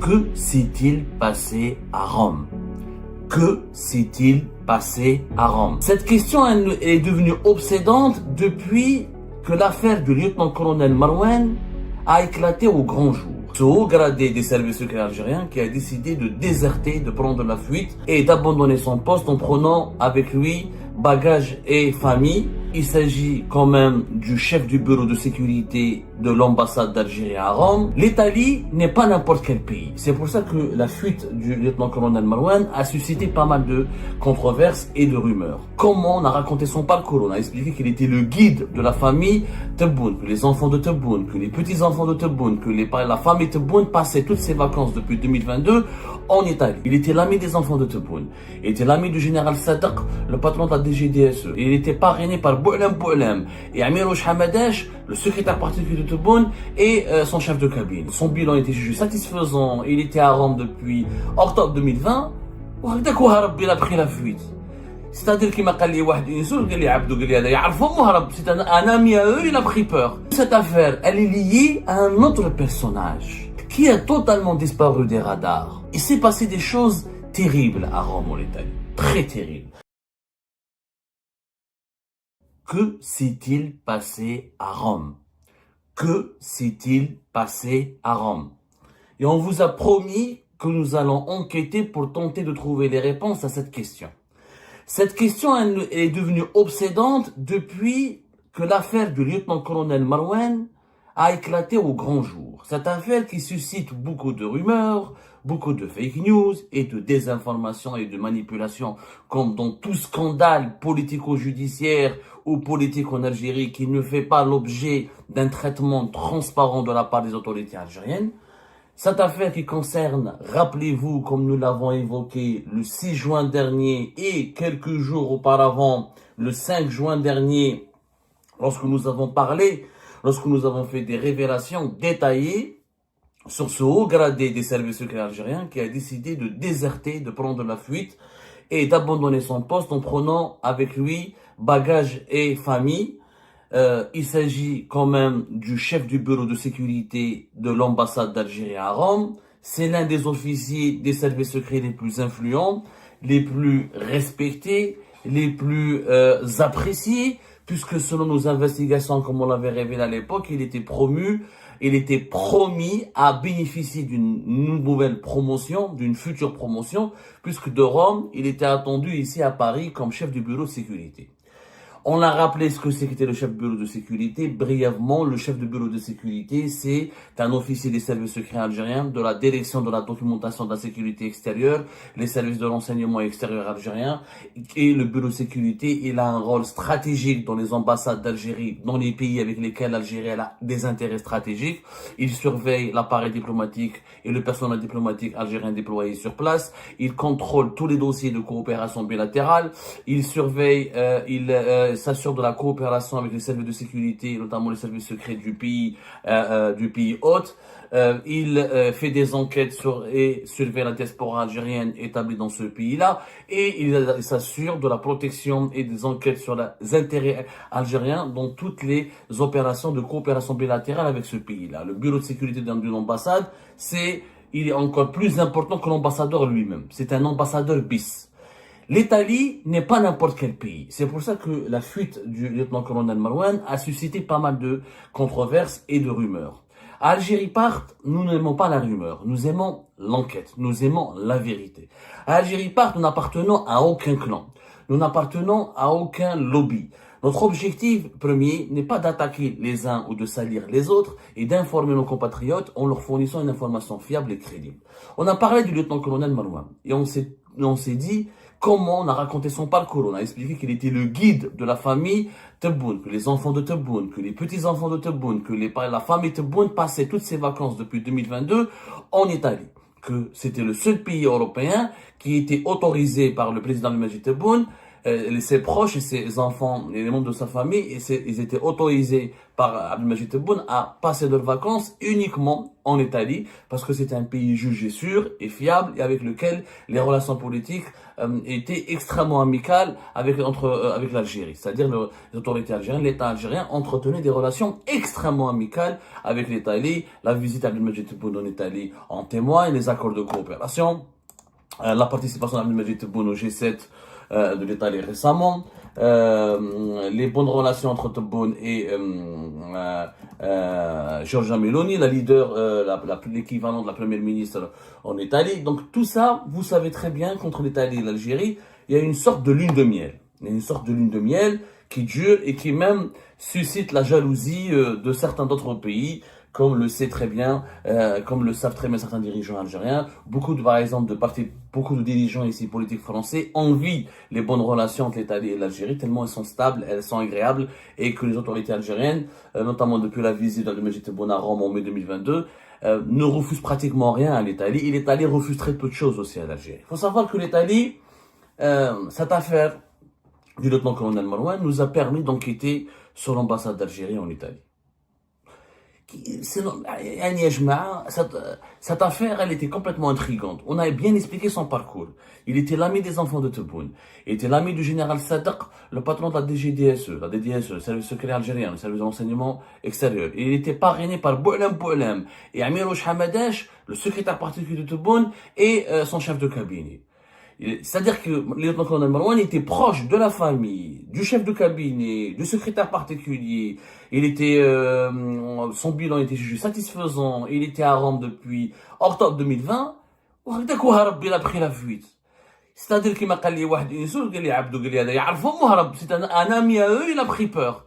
Que s'est-il passé à Rome? Que s'est-il passé à Rome? Cette question elle est devenue obsédante depuis que l'affaire du lieutenant-colonel Marouane a éclaté au grand jour. Ce haut gradé des services secrets algériens qui a décidé de déserter, de prendre la fuite et d'abandonner son poste en prenant avec lui bagages et famille. Il s'agit quand même du chef du bureau de sécurité de l'ambassade d'Algérie à Rome. L'Italie n'est pas n'importe quel pays. C'est pour ça que la fuite du lieutenant-colonel Marouane a suscité pas mal de controverses et de rumeurs. Comment on a raconté son parcours? On a expliqué qu'il était le guide de la famille Tebboune, que les enfants de Tebboune, que les petits-enfants de Tebboune, que la famille Tebboune passait toutes ses vacances depuis 2022 en Italie. Il était l'ami des enfants de Tebboune. Il était l'ami du général Sadak, le patron de la DGDSE. Il était parrainé par Boualem et Amirouche Hamadash, le secrétaire particulier de Tebboune et son chef de cabine. Son bilan était jugé satisfaisant. Il était à Rome depuis octobre 2020. Il a pris la fuite. C'est-à-dire qu'il m'a dit c'est un ami à eux, il a pris peur. Cette affaire, elle est liée à un autre personnage qui a totalement disparu des radars. Il s'est passé des choses terribles à Rome en Italie. Très terribles. Que s'est-il passé à Rome? Que s'est-il passé à Rome? Et on vous a promis que nous allons enquêter pour tenter de trouver les réponses à cette question. Cette question elle est devenue obsédante depuis que l'affaire du lieutenant-colonel Marouane a éclaté au grand jour. Cette affaire qui suscite beaucoup de rumeurs, beaucoup de fake news et de désinformation et de manipulation, comme dans tout scandale politico-judiciaire ou politique en Algérie qui ne fait pas l'objet d'un traitement transparent de la part des autorités algériennes. Cette affaire qui concerne, rappelez-vous, comme nous l'avons évoqué, le 6 juin dernier et quelques jours auparavant, le 5 juin dernier, lorsque nous avons fait des révélations détaillées sur ce haut gradé des services secrets algériens qui a décidé de déserter, de prendre la fuite et d'abandonner son poste en prenant avec lui bagages et famille. Il s'agit quand même du chef du bureau de sécurité de l'ambassade d'Algérie à Rome. C'est l'un des officiers des services secrets les plus influents, les plus respectés, les plus appréciés, puisque selon nos investigations, comme on l'avait révélé à l'époque, il était promu, il était promis à bénéficier d'une nouvelle promotion, d'une future promotion, puisque de Rome, il était attendu ici à Paris comme chef du bureau de sécurité. On a rappelé ce que c'était le chef de bureau de sécurité. Brièvement, le chef de bureau de sécurité, c'est un officier des services secrets algériens, de la direction de la documentation de la sécurité extérieure, les services de renseignement extérieur algérien. Et le bureau de sécurité, il a un rôle stratégique dans les ambassades d'Algérie, dans les pays avec lesquels l'Algérie a des intérêts stratégiques. Il surveille l'appareil diplomatique et le personnel diplomatique algérien déployé sur place. Il contrôle tous les dossiers de coopération bilatérale. Il surveille, s'assure de la coopération avec les services de sécurité, notamment les services secrets du pays hôte. Il fait des enquêtes et surveille la diaspora algérienne établie dans ce pays-là. Et il s'assure de la protection et des enquêtes sur les intérêts algériens dans toutes les opérations de coopération bilatérale avec ce pays-là. Le bureau de sécurité d'une ambassade, il est encore plus important que l'ambassadeur lui-même. C'est un ambassadeur bis. L'Italie n'est pas n'importe quel pays. C'est pour ça que la fuite du lieutenant-colonel Marouane a suscité pas mal de controverses et de rumeurs. À Algérie Part, nous n'aimons pas la rumeur, nous aimons l'enquête, nous aimons la vérité. À Algérie Part, nous n'appartenons à aucun clan, nous n'appartenons à aucun lobby. Notre objectif premier n'est pas d'attaquer les uns ou de salir les autres et d'informer nos compatriotes en leur fournissant une information fiable et crédible. On a parlé du lieutenant-colonel Marouane et on s'est dit comment on a raconté son parcours. On a expliqué qu'il était le guide de la famille Tebboune, que les enfants de Tebboune, que les petits-enfants de Tebboune, que la famille Tebboune passait toutes ses vacances depuis 2022 en Italie. Que c'était le seul pays européen qui était autorisé par le président Majid Tebboune ses proches et ses enfants et les membres de sa famille, ils étaient autorisés par Abdelmajid Tebboune à passer leurs vacances uniquement en Italie, parce que c'est un pays jugé sûr et fiable et avec lequel les relations politiques étaient extrêmement amicales avec l'Algérie. C'est-à-dire les autorités algériennes, l'État algérien entretenait des relations extrêmement amicales avec l'Italie. La visite d'Abdelmajid Tebboune en Italie en témoigne, les accords de coopération, la participation d'Abdelmajid Tebboune au G7 de l'Italie récemment, les bonnes relations entre Tebboune et Giorgia Meloni, la leader, l'équivalent de la première ministre en Italie. Donc tout ça, vous savez très bien qu'entre l'Italie et l'Algérie, il y a une sorte de lune de miel. Il y a une sorte de lune de miel qui dure et qui même suscite la jalousie de certains d'autres pays, comme le sait très bien, comme le savent très bien certains dirigeants algériens. Par exemple, beaucoup de dirigeants ici politiques français envient les bonnes relations entre l'Italie et l'Algérie, tellement elles sont stables, elles sont agréables, et que les autorités algériennes, notamment depuis la visite d'Abdelmajid Tebboune à Rome en mai 2022, ne refusent pratiquement rien à l'Italie, et l'Italie refuse très peu de choses aussi à l'Algérie. Il faut savoir que l'Italie, cette affaire du lieutenant-colonel Marouane nous a permis d'enquêter sur l'ambassade d'Algérie en Italie. Cette affaire, elle était complètement intrigante. On a bien expliqué son parcours. Il était l'ami des enfants de Tebboune. Il était l'ami du général Sadek, le patron de la DGDSE, le service secret algérien, le service de renseignement extérieur. Il était parrainé par Boualem et Amirouch Hamadesh, le secrétaire particulier de Tebboune, et son chef de cabinet. C'est-à-dire que le lieutenant-colonel Marouane était proche de la famille, du chef de cabinet, du secrétaire particulier. Son bilan était jugé satisfaisant. Il était à Rome depuis octobre 2020. Il a pris la fuite. C'est-à-dire qu'il m'a dit, c'est un ami à eux, il a pris peur.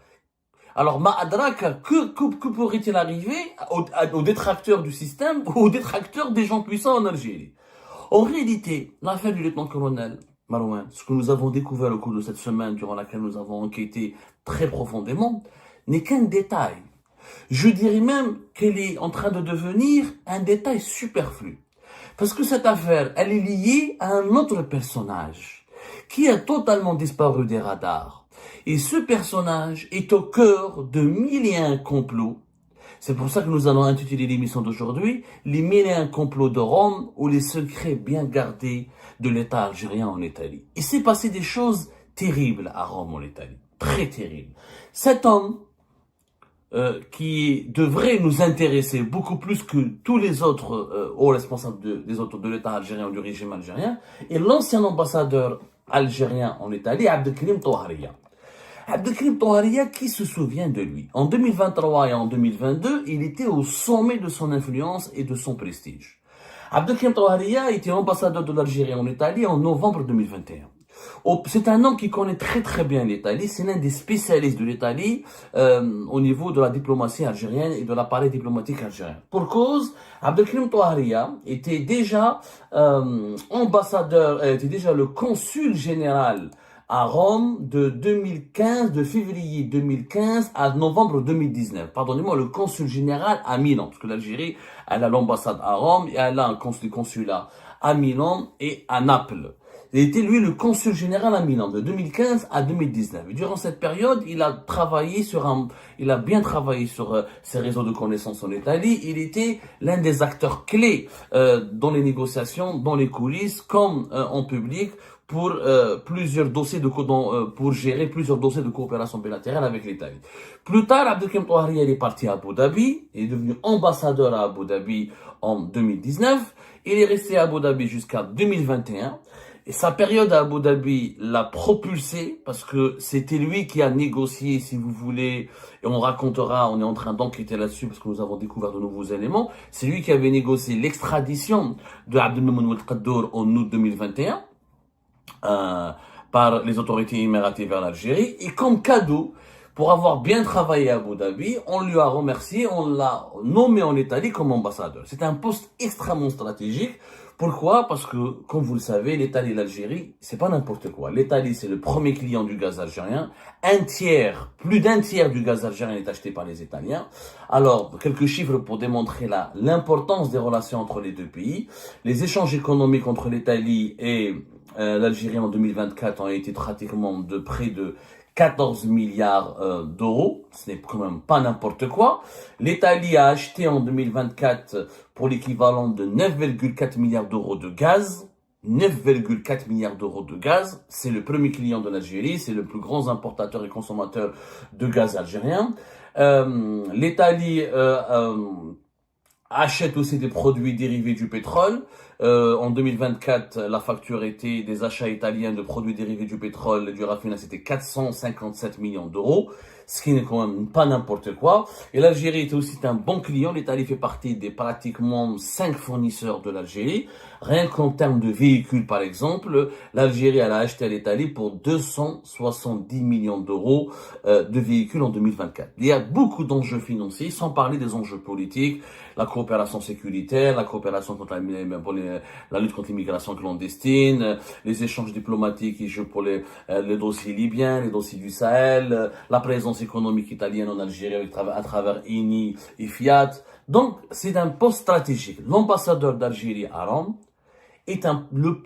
Alors, Ma'adraka, que pourrait-il arriver aux détracteurs du système ou aux détracteurs des gens puissants en Algérie? En réalité, l'affaire du lieutenant-colonel Marouane, ce que nous avons découvert au cours de cette semaine durant laquelle nous avons enquêté très profondément, n'est qu'un détail. Je dirais même qu'elle est en train de devenir un détail superflu. Parce que cette affaire, elle est liée à un autre personnage qui a totalement disparu des radars. Et ce personnage est au cœur de mille et un complots. C'est pour ça que nous allons intituler l'émission d'aujourd'hui « Les mille et un complots de Rome ou les secrets bien gardés de l'État algérien en Italie ». Il s'est passé des choses terribles à Rome en Italie, très terribles. Cet homme qui devrait nous intéresser beaucoup plus que tous les autres hauts responsables de l'État algérien ou du régime algérien est l'ancien ambassadeur algérien en Italie, Abdelkrim Touharia. Abdelkrim Touharia, qui se souvient de lui? En 2023 et en 2022, il était au sommet de son influence et de son prestige. Abdelkrim Touharia était ambassadeur de l'Algérie en Italie en novembre 2021. C'est un homme qui connaît très très bien l'Italie, c'est l'un des spécialistes de l'Italie au niveau de la diplomatie algérienne et de l'appareil diplomatique algérien. Pour cause, Abdelkrim Touharia était déjà était déjà le consul général à Rome de février 2015 à novembre 2019. Pardonnez-moi, le consul général à Milan, parce que l'Algérie, elle a l'ambassade à Rome et elle a un consulat à Milan et à Naples. Il était lui le consul général à Milan de 2015 à 2019. Et durant cette période, il a bien travaillé sur ses réseaux de connaissances en Italie. Il était l'un des acteurs clés dans les négociations, dans les coulisses, comme en public, pour pour gérer plusieurs dossiers de coopération bilatérale avec l'Italie. Plus tard, Abdelkrim Touharia est parti à Abu Dhabi, il est devenu ambassadeur à Abu Dhabi en 2019. Il est resté à Abu Dhabi jusqu'à 2021. Et sa période à Abu Dhabi l'a propulsé parce que c'était lui qui a négocié, si vous voulez, et on est en train d'enquêter là-dessus parce que nous avons découvert de nouveaux éléments. C'est lui qui avait négocié l'extradition de Abdelmamoun Ould Qaddour en août 2021 par les autorités émiratives vers l'Algérie. Et comme cadeau, pour avoir bien travaillé à Abu Dhabi, on lui a remercié, on l'a nommé en Italie comme ambassadeur. C'est un poste extrêmement stratégique. Pourquoi? Parce que, comme vous le savez, l'Italie et l'Algérie, c'est pas n'importe quoi. L'Italie, c'est le premier client du gaz algérien. Plus d'un tiers du gaz algérien est acheté par les Italiens. Alors, quelques chiffres pour démontrer l'importance des relations entre les deux pays. Les échanges économiques entre l'Italie et l'Algérie en 2024 ont été pratiquement de près de 14 milliards d'euros. Ce n'est quand même pas n'importe quoi. L'Italie a acheté en 2024 pour l'équivalent de 9,4 milliards d'euros de gaz. 9,4 milliards d'euros de gaz. C'est le premier client de l'Algérie. C'est le plus grand importateur et consommateur de gaz algérien. L'Italie achète aussi des produits dérivés du pétrole. En 2024, la facture était des achats italiens de produits dérivés du pétrole et du raffinage, c'était 457 millions d'euros, ce qui n'est quand même pas n'importe quoi. Et l'Algérie était aussi un bon client. L'Italie fait partie des pratiquement 5 fournisseurs de l'Algérie. Rien qu'en termes de véhicules, par exemple, l'Algérie elle a acheté à l'Italie pour 270 millions d'euros de véhicules en 2024. Il y a beaucoup d'enjeux financiers, sans parler des enjeux politiques, la coopération sécuritaire, la coopération contre la lutte contre l'immigration clandestine, les échanges diplomatiques qui jouent pour les dossiers libyens, les dossiers du Sahel, la présence économique italienne en Algérie à travers INI et Fiat. Donc, c'est un poste stratégique. L'ambassadeur d'Algérie à Rome est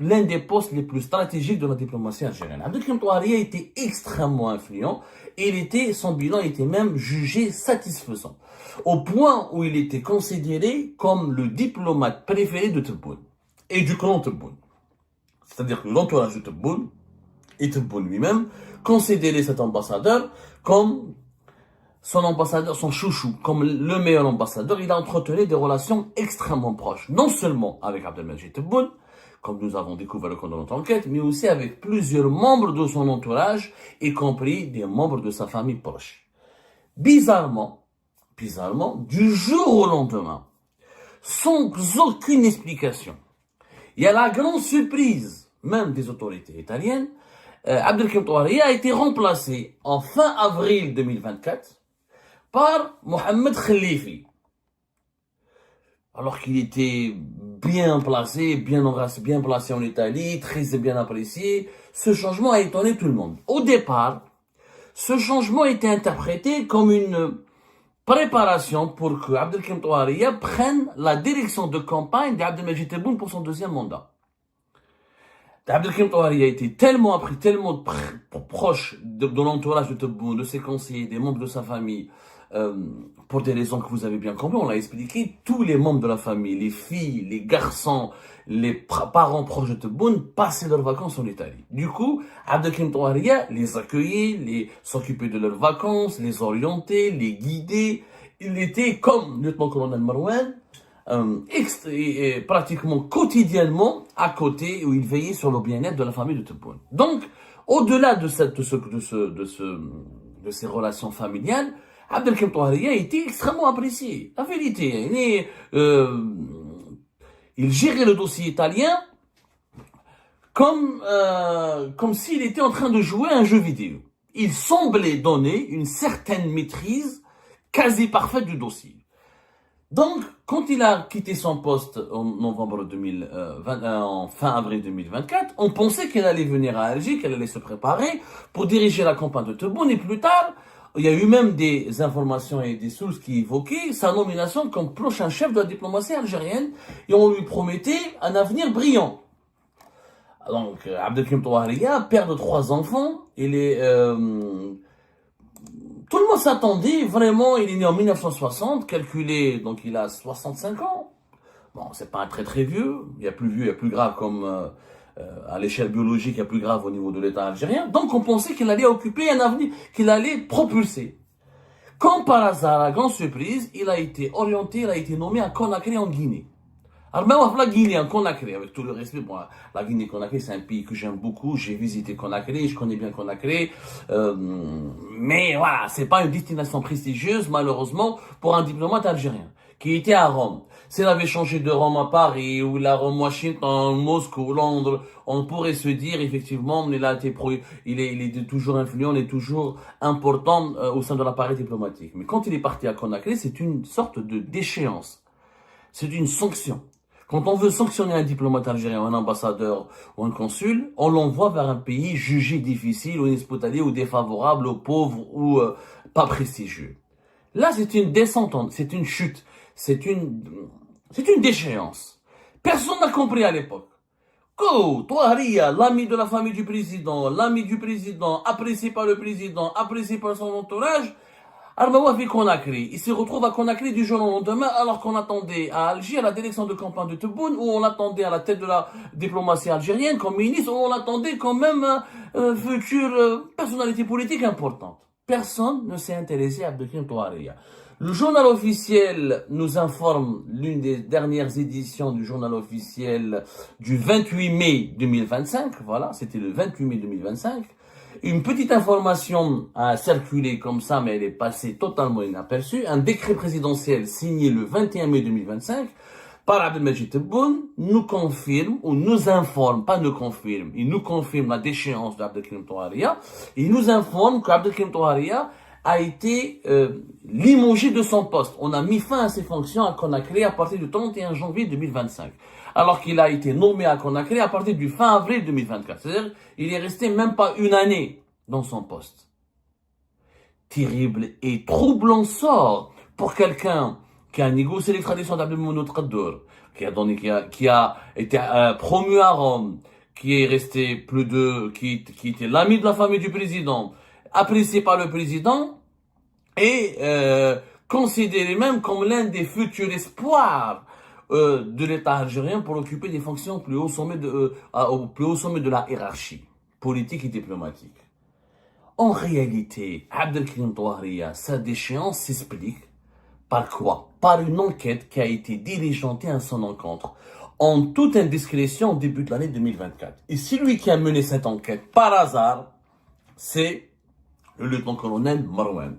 l'un des postes les plus stratégiques de la diplomatie algérienne. Abdelkrim Touaria était extrêmement influent et son bilan était même jugé satisfaisant, au point où il était considéré comme le diplomate préféré de Tebboune et du clan Tebboune. C'est-à-dire que l'entourage de Tebboune et Tebboune lui-même considérait cet ambassadeur comme son ambassadeur, son chouchou, comme le meilleur ambassadeur. Il a entretenu des relations extrêmement proches, non seulement avec Abdelmajid Tebboune, comme nous avons découvert au cours de notre enquête, mais aussi avec plusieurs membres de son entourage, y compris des membres de sa famille proche. Bizarrement, du jour au lendemain, sans aucune explication, il y a la grande surprise, même des autorités italiennes, Abdelkrim Touaria a été remplacé en fin avril 2024 par Mohamed Khalifi. Alors qu'il était bien placé, bien placé en Italie, très bien apprécié, ce changement a étonné tout le monde. Au départ, ce changement était interprété comme une préparation pour que Abdelkrim Touaria prenne la direction de campagne d'Abdelmajid Tebboune pour son deuxième mandat. Abdelkrim Touaria était tellement proche de l'entourage de Tebboune, de ses conseillers, des membres de sa famille, pour des raisons que vous avez bien compris, on l'a expliqué, tous les membres de la famille, les filles, les garçons, les parents proches de Tebboune passaient leurs vacances en Italie. Du coup, Abdelkrim Touaria les accueillait, s'occupait de leurs vacances, les orientait, les guidait. Il était comme lieutenant-colonel Marouane, pratiquement quotidiennement à côté, où il veillait sur le bien-être de la famille de Tebboune. Donc, au-delà de ces relations familiales, Abdelkrim Touaria était extrêmement apprécié. La vérité, il gérait le dossier italien comme s'il était en train de jouer à un jeu vidéo. Il semblait donner une certaine maîtrise quasi parfaite du dossier. Donc, quand il a quitté son poste en fin avril 2024, on pensait qu'il allait venir à Alger, qu'il allait se préparer pour diriger la campagne de Tebboune, et plus tard, il y a eu même des informations et des sources qui évoquaient sa nomination comme prochain chef de la diplomatie algérienne, et on lui promettait un avenir brillant. Donc, Abdelkrim Touaria, père de 3 enfants, tout le monde s'attendait, vraiment, il est né en 1960, calculé, donc il a 65 ans. Bon, c'est pas un très vieux, il y a plus grave comme à l'échelle biologique, il y a plus grave au niveau de l'État algérien. Donc on pensait qu'il allait occuper un avenir, qu'il allait propulser. Comme par hasard, à grande surprise, il a été nommé à Conakry en Guinée. Alors même la Guinée en Conakry, avec tout le respect, bon, la Guinée-Conakry c'est un pays que j'aime beaucoup, j'ai visité Conakry, je connais bien Conakry, mais voilà, c'est pas une destination prestigieuse malheureusement pour un diplomate algérien qui était à Rome. S'il avait changé de Rome à Paris, ou la Rome Washington, Moscou, Londres, on pourrait se dire effectivement il est toujours influent, il est toujours important au sein de l'appareil diplomatique. Mais quand il est parti à Conakry, c'est une sorte de déchéance, c'est une sanction. Quand on veut sanctionner un diplomate algérien, un ambassadeur ou un consul, on l'envoie vers un pays jugé difficile ou inhospitalier ou défavorable aux pauvres ou pas prestigieux. Là, c'est une descente, c'est une chute, c'est une déchéance. Personne n'a compris à l'époque. que Touahria, l'ami de la famille du président, apprécié par le président, apprécié par son entourage, Arbawa fait Conakry. Il se retrouve à Conakry du jour au lendemain, alors qu'on attendait à Alger, à la direction de campagne de Tebboune, où on l'attendait à la tête de la diplomatie algérienne comme ministre, où on l'attendait comme même future personnalité politique importante. Personne ne s'est intéressé à Abdelkrim Touahria. Le journal officiel nous informe, l'une des dernières éditions du journal officiel du 28 mai 2025, voilà, c'était le 28 mai 2025. Une petite information a circulé comme ça, mais elle est passée totalement inaperçue. Un décret présidentiel signé le 21 mai 2025 par Abdelmajid Tebboune nous confirme, ou nous informe, pas nous confirme, il nous confirme la déchéance d'Abdelkrim Touahria. Il nous informe qu'Abdelkrim Touahria a été limogé de son poste. On a mis fin à ses fonctions à Conakry à partir du 31 janvier 2025. Alors qu'il a été nommé à Conakry à partir du fin avril 2024. C'est-à-dire, il est resté même pas une année dans son poste. Terrible et troublant sort pour quelqu'un qui a négocié l'extradition d'Abdelmouna Tqaddour, qui a été promu à Rome, qui est resté qui était l'ami de la famille du président, apprécié par le président et considéré même comme l'un des futurs espoirs de l'État algérien pour occuper des fonctions au plus haut sommet de la hiérarchie politique et diplomatique. En réalité, Abdelkrim Touahria, sa déchéance s'explique par quoi? Par une enquête qui a été diligentée à son encontre en toute indiscrétion au début de l'année 2024. Et celui qui a mené cette enquête par hasard, c'est le lieutenant-colonel Marwan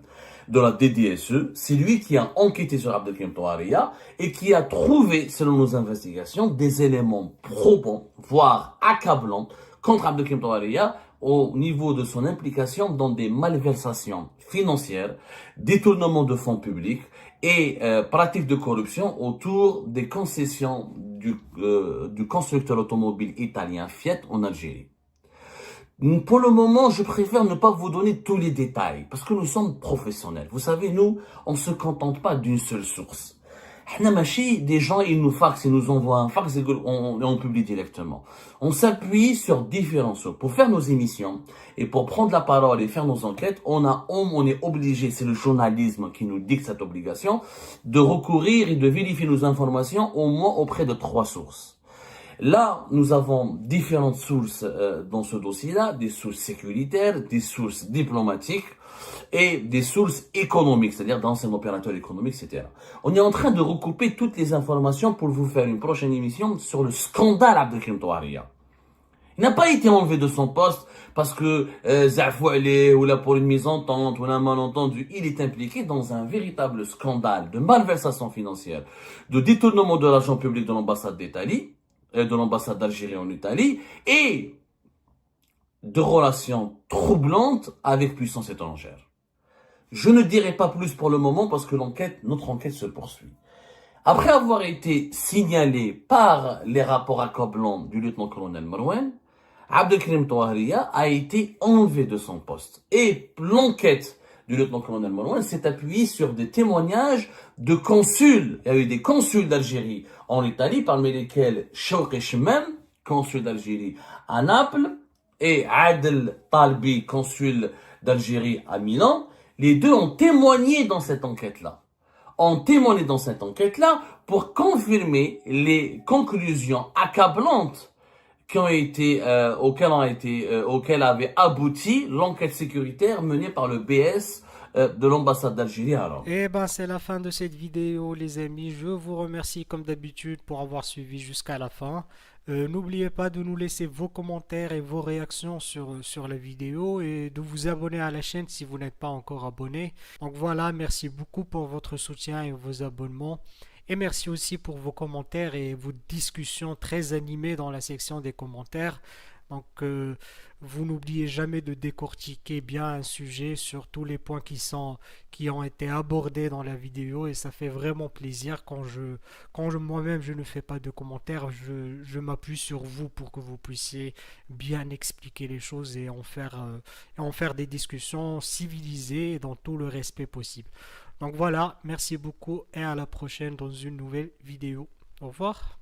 de la DDSE. C'est lui qui a enquêté sur Abdelkrim Touahria et qui a trouvé, selon nos investigations, des éléments probants, voire accablants, contre Abdelkrim Touahria au niveau de son implication dans des malversations financières, détournement de fonds publics et pratiques de corruption autour des concessions du constructeur automobile italien Fiat en Algérie. Pour le moment, je préfère ne pas vous donner tous les détails, parce que nous sommes professionnels. Vous savez, nous, on ne se contente pas d'une seule source. Des gens, ils nous faxent, ils nous envoient un fax et on publie directement. On s'appuie sur différentes sources. Pour faire nos émissions et pour prendre la parole et faire nos enquêtes, on est obligé, c'est le journalisme qui nous dicte cette obligation, de recourir et de vérifier nos informations au moins auprès de 3 sources. Là, nous avons différentes sources dans ce dossier-là, des sources sécuritaires, des sources diplomatiques et des sources économiques, c'est-à-dire d'anciens opérateurs économiques, etc. On est en train de recouper toutes les informations pour vous faire une prochaine émission sur le scandale Abdelkrim Touahria. Il n'a pas été enlevé de son poste parce que Zafouali ou là pour une mésentente ou un malentendu. Il est impliqué dans un véritable scandale de malversation financière, de détournement de l'argent public de l'ambassade d'Italie, de l'ambassade d'Algérie en Italie, et de relations troublantes avec puissance étrangère. Je ne dirai pas plus pour le moment parce que notre enquête se poursuit. Après avoir été signalé par les rapports accablants du lieutenant-colonel Marwan, Abdelkrim Touahria a été enlevé de son poste. Et l'enquête du lieutenant-colonel Marwan s'est appuyée sur des témoignages de consuls. Il y a eu des consuls d'Algérie en Italie, parmi lesquels Shawqi Chemem, consul d'Algérie à Naples, et Adel Talbi, consul d'Algérie à Milan. Les deux ont témoigné dans cette enquête-là. Pour confirmer les conclusions accablantes auxquelles avait abouti l'enquête sécuritaire menée par le BS de l'ambassade d'Algérie à Rome. Et ben c'est la fin de cette vidéo les amis, je vous remercie comme d'habitude pour avoir suivi jusqu'à la fin. N'oubliez pas de nous laisser vos commentaires et vos réactions sur la vidéo et de vous abonner à la chaîne si vous n'êtes pas encore abonné. Donc voilà, merci beaucoup pour votre soutien et vos abonnements. Et merci aussi pour vos commentaires et vos discussions très animées dans la section des commentaires. Donc, vous n'oubliez jamais de décortiquer bien un sujet sur tous les points qui ont été abordés dans la vidéo et ça fait vraiment plaisir quand moi-même je ne fais pas de commentaires, je m'appuie sur vous pour que vous puissiez bien expliquer les choses et en faire des discussions civilisées et dans tout le respect possible. Donc voilà, merci beaucoup et à la prochaine dans une nouvelle vidéo. Au revoir.